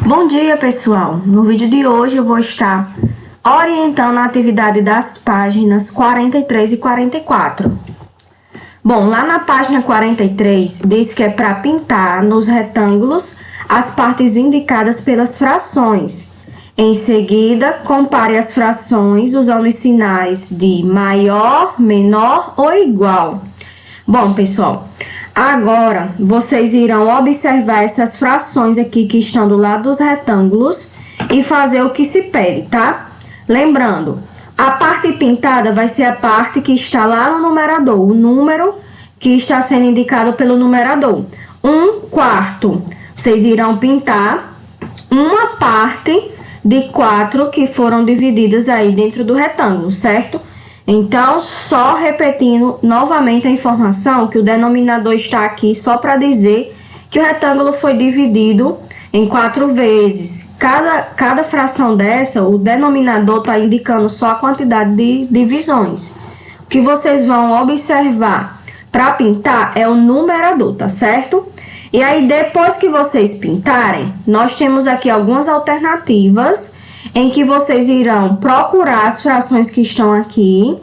Bom dia, pessoal! No vídeo de hoje eu vou estar orientando a atividade das páginas 43 e 44. Bom, lá na página 43 diz que é para pintar nos retângulos as partes indicadas pelas frações. Em seguida, compare as frações usando os sinais de maior, menor ou igual. Bom, pessoal, agora vocês irão observar essas frações aqui que estão do lado dos retângulos e fazer o que se pede, tá? Lembrando, a parte pintada vai ser a parte que está lá no numerador, o número que está sendo indicado pelo numerador. 1/4. Vocês irão pintar uma parte de 4 que foram divididas aí dentro do retângulo, certo? Então, só repetindo novamente a informação que o denominador está aqui só para dizer que o retângulo foi dividido em 4 vezes. Cada fração dessa, o denominador está indicando só a quantidade de divisões. O que vocês vão observar para pintar é o numerador, tá certo? E aí, depois que vocês pintarem, nós temos aqui algumas alternativas em que vocês irão procurar as frações que estão aqui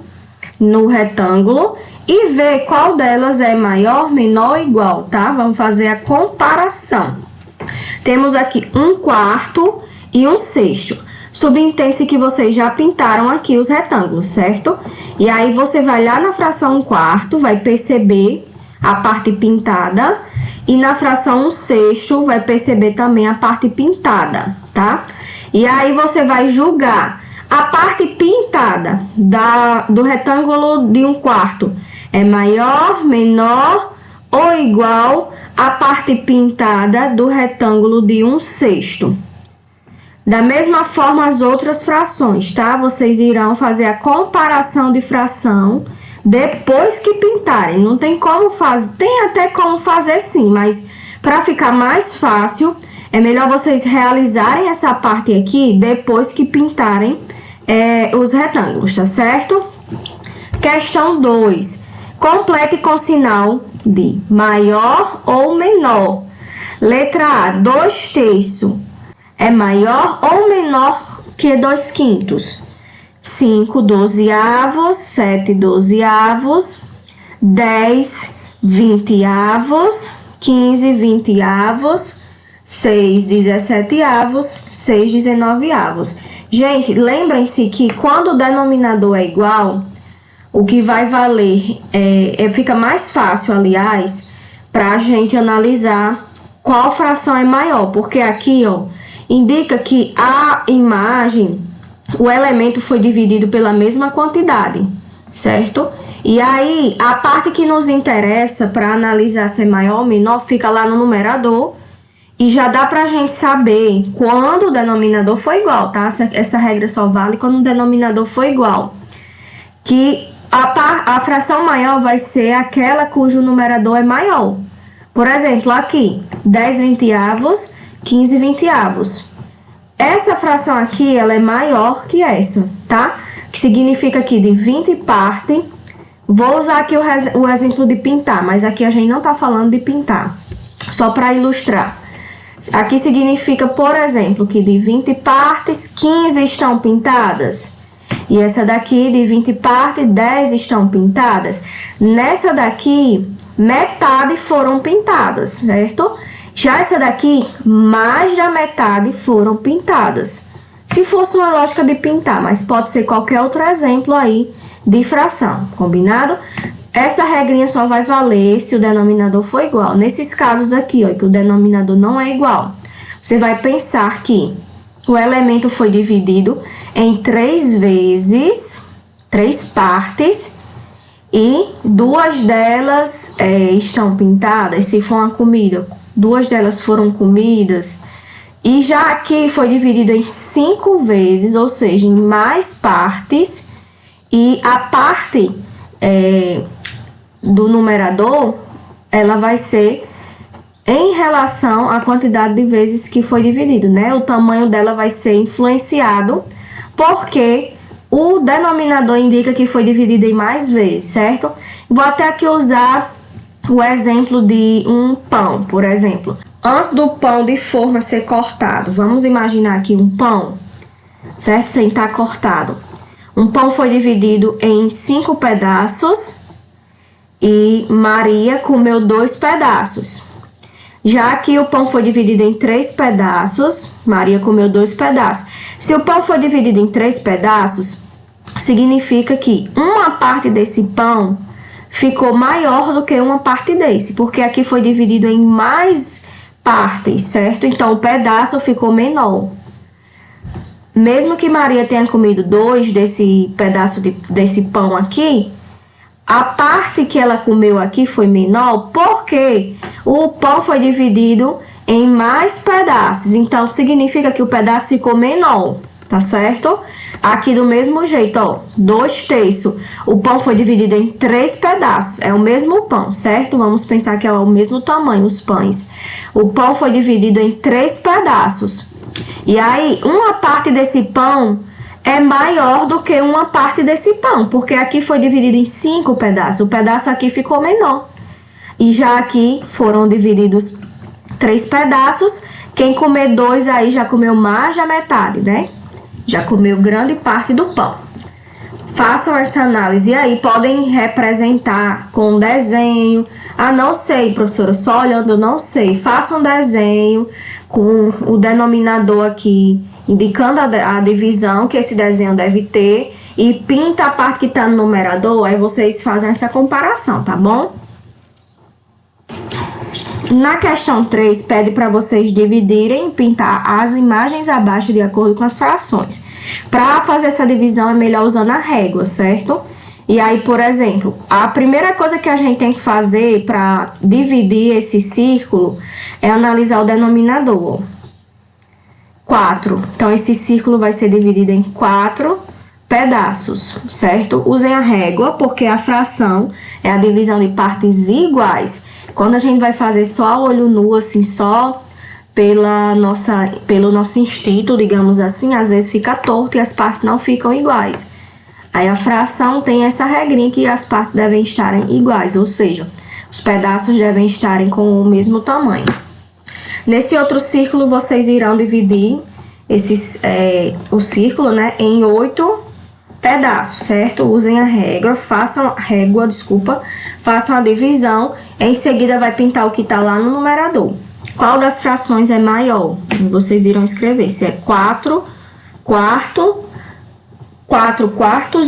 no retângulo e ver qual delas é maior, menor ou igual, tá? Vamos fazer a comparação. Temos aqui 1/4 e 1/6. Subentende-se que vocês já pintaram aqui os retângulos, certo? E aí, você vai lá na fração 1/4, vai perceber a parte pintada. E na fração 1/6, vai perceber também a parte pintada, tá? E aí, você vai julgar a parte pintada do retângulo de 1/4 é maior, menor ou igual à parte pintada do retângulo de 1/6. Da mesma forma, as outras frações, tá? Vocês irão fazer a comparação de fração depois que pintarem. Não tem como fazer, tem até como fazer sim, mas para ficar mais fácil, é melhor vocês realizarem essa parte aqui depois que pintarem os retângulos, tá certo? Questão 2. Complete com sinal de maior ou menor. Letra A, 2/3 é maior ou menor que 2/5? 5/12, 7/12, 10/20, 15/20, 6/17, 6/19. Gente, lembrem-se que quando o denominador é igual, o que vai valer fica mais fácil, aliás, para a gente analisar qual fração é maior, porque aqui, ó, indica que a imagem, o elemento foi dividido pela mesma quantidade, certo? E aí, a parte que nos interessa para analisar se é maior ou menor fica lá no numerador. E já dá pra gente saber quando o denominador for igual, tá? Essa regra só vale quando o denominador for igual. Que a fração maior vai ser aquela cujo numerador é maior. Por exemplo, aqui, 10/20, 15/20. Essa fração aqui, ela é maior que essa, tá? Que significa que de 20 partes, vou usar aqui o exemplo de pintar, mas aqui a gente não tá falando de pintar, só para ilustrar. Aqui significa, por exemplo, que de 20 partes, 15 estão pintadas. E essa daqui, de 20 partes, 10 estão pintadas. Nessa daqui, metade foram pintadas, certo? Já essa daqui, mais da metade foram pintadas. Se fosse uma lógica de pintar, mas pode ser qualquer outro exemplo aí de fração, combinado? Essa regrinha só vai valer se o denominador for igual. Nesses casos aqui, ó, que o denominador não é igual, você vai pensar que o elemento foi dividido em 3 vezes, 3 partes, e 2 delas estão pintadas. Se for uma comida, 2 delas foram comidas. E já aqui foi dividido em 5 vezes, ou seja, em mais partes, e a parte do numerador, ela vai ser em relação à quantidade de vezes que foi dividido, né? O tamanho dela vai ser influenciado porque o denominador indica que foi dividido em mais vezes, certo? Vou até aqui usar o exemplo de um pão, por exemplo. Antes do pão de forma ser cortado, vamos imaginar aqui um pão, certo? Sem estar cortado. Um pão foi dividido em 5 pedaços e Maria comeu 2 pedaços. Já aqui o pão foi dividido em 3 pedaços, Maria comeu 2 pedaços. Se o pão for dividido em 3 pedaços, significa que uma parte desse pão ficou maior do que uma parte desse, porque aqui foi dividido em mais partes, certo? Então o pedaço ficou menor. Mesmo que Maria tenha comido 2 desse pedaço desse pão aqui, a parte que ela comeu aqui foi menor porque o pão foi dividido em mais pedaços. Então, significa que o pedaço ficou menor, tá certo? Aqui do mesmo jeito, ó, 2/3. O pão foi dividido em 3 pedaços. É o mesmo pão, certo? Vamos pensar que é o mesmo tamanho, os pães. O pão foi dividido em 3 pedaços. E aí, uma parte desse pão é maior do que uma parte desse pão, porque aqui foi dividido em 5 pedaços. O pedaço aqui ficou menor. E já aqui foram divididos 3 pedaços. Quem comer 2 aí já comeu mais da metade, né? Já comeu grande parte do pão. Façam essa análise e aí podem representar com um desenho. Ah, não sei, professora, só olhando eu não sei. Faça um desenho com o denominador aqui, indicando a divisão que esse desenho deve ter, e pinta a parte que está no numerador, aí vocês fazem essa comparação, tá bom? Na questão 3, pede para vocês dividirem e pintar as imagens abaixo de acordo com as frações. Para fazer essa divisão é melhor usando a régua, certo? E aí, por exemplo, a primeira coisa que a gente tem que fazer para dividir esse círculo é analisar o denominador. 4. Então, esse círculo vai ser dividido em 4 pedaços, certo? Usem a régua, porque a fração é a divisão de partes iguais. Quando a gente vai fazer só a olho nu, assim, só pelo nosso instinto, digamos assim, às vezes fica torto e as partes não ficam iguais. Aí a fração tem essa regrinha que as partes devem estarem iguais, ou seja, os pedaços devem estarem com o mesmo tamanho. Nesse outro círculo, vocês irão dividir o círculo, né, em 8 pedaços, certo? Usem a régua, façam a divisão. Em seguida, vai pintar o que está lá no numerador. Qual das frações é maior? Vocês irão escrever se é 4 quartos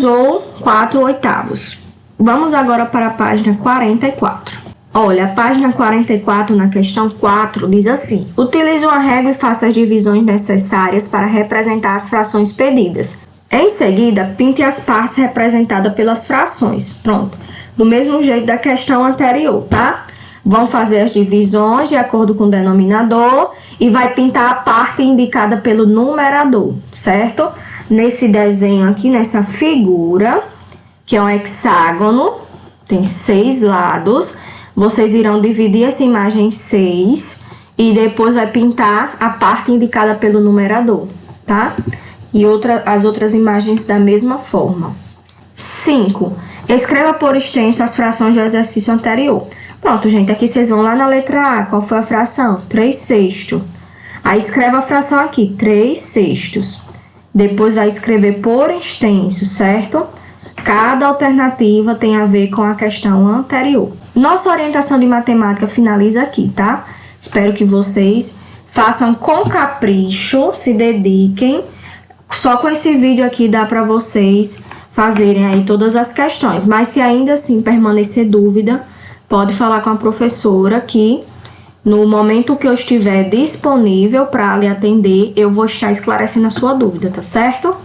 ou 4 oitavos. Vamos agora para a página 44. Olha, a página 44, na questão 4, diz assim: utilize uma régua e faça as divisões necessárias para representar as frações pedidas. Em seguida, pinte as partes representadas pelas frações. Pronto. Do mesmo jeito da questão anterior, tá? Vão fazer as divisões de acordo com o denominador e vai pintar a parte indicada pelo numerador, certo? Nesse desenho aqui, nessa figura, que é um hexágono, tem 6 lados. Vocês irão dividir essa imagem em 6 e depois vai pintar a parte indicada pelo numerador, tá? E as outras imagens da mesma forma. 5. Escreva por extenso as frações do exercício anterior. Pronto, gente, aqui vocês vão lá na letra A. Qual foi a fração? 3/6. Aí escreva a fração aqui, 3/6. Depois vai escrever por extenso, certo? Cada alternativa tem a ver com a questão anterior. Nossa orientação de matemática finaliza aqui, tá? Espero que vocês façam com capricho, se dediquem. Só com esse vídeo aqui dá para vocês fazerem aí todas as questões. Mas se ainda assim permanecer dúvida, pode falar com a professora que no momento que eu estiver disponível para lhe atender, eu vou estar esclarecendo a sua dúvida, tá certo?